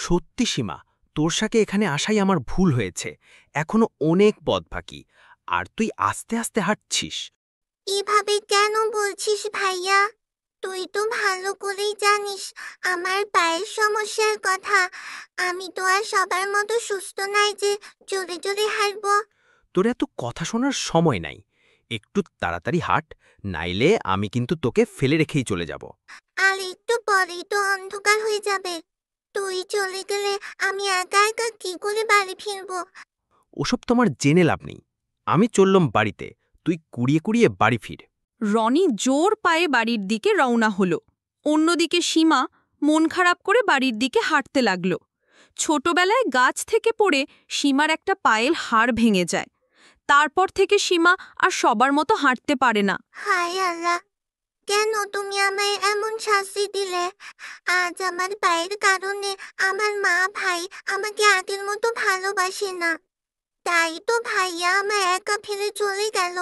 সত্যি সীমা, তোর সাথে এখানে আসাই আমার ভুল হয়েছে। এখনো অনেক পথ বাকি, আর তুই আস্তে আস্তে হাঁটছিস। এভাবে কেন বলছিস ভাইয়া? তুই তো ভালো করেই জানিস আমার পায়ের সমস্যার কথা। আমি তো আর সবার মতো সুস্থ নাই যে জোরে জোরে হাঁটবো। তোর এত কথা শোনার সময় নাই। একটু তাড়াতাড়ি হাঁট, নাইলে আমি কিন্তু তোকে ফেলে রেখেই চলে যাব। আর একটু পরেই তো অন্ধকার হয়ে যাবে। তুই চলে গেলে আমি একা একা কি করে বাড়ি ফিরবো? ওসব তোমার জেনে লাভ নেই। আমি চললাম বাড়িতে, তুই কুড়িয়ে কুড়িয়ে বাড়ি ফির। রনি জোর পায়ে বাড়ির দিকে রওনা হলো। অন্যদিকে সীমা মন খারাপ করে বাড়ির দিকে হাঁটতে লাগল। ছোটবেলায় গাছ থেকে পড়ে সীমার একটা পায়ের হাড় ভেঙে যায়। তারপর থেকে সীমা আর সবার মতো হাঁটতে পারে না। হায় আল্লাহ, কেন তুমি আমায় এমন শাস্তি দিলে? আজ আমার পায়ের কারণে আমার মা ভাই আমাকে আগের মতো ভালোবাসে না। তাই তো ভাইয়া আমায় একা ফেলে চলে গেল।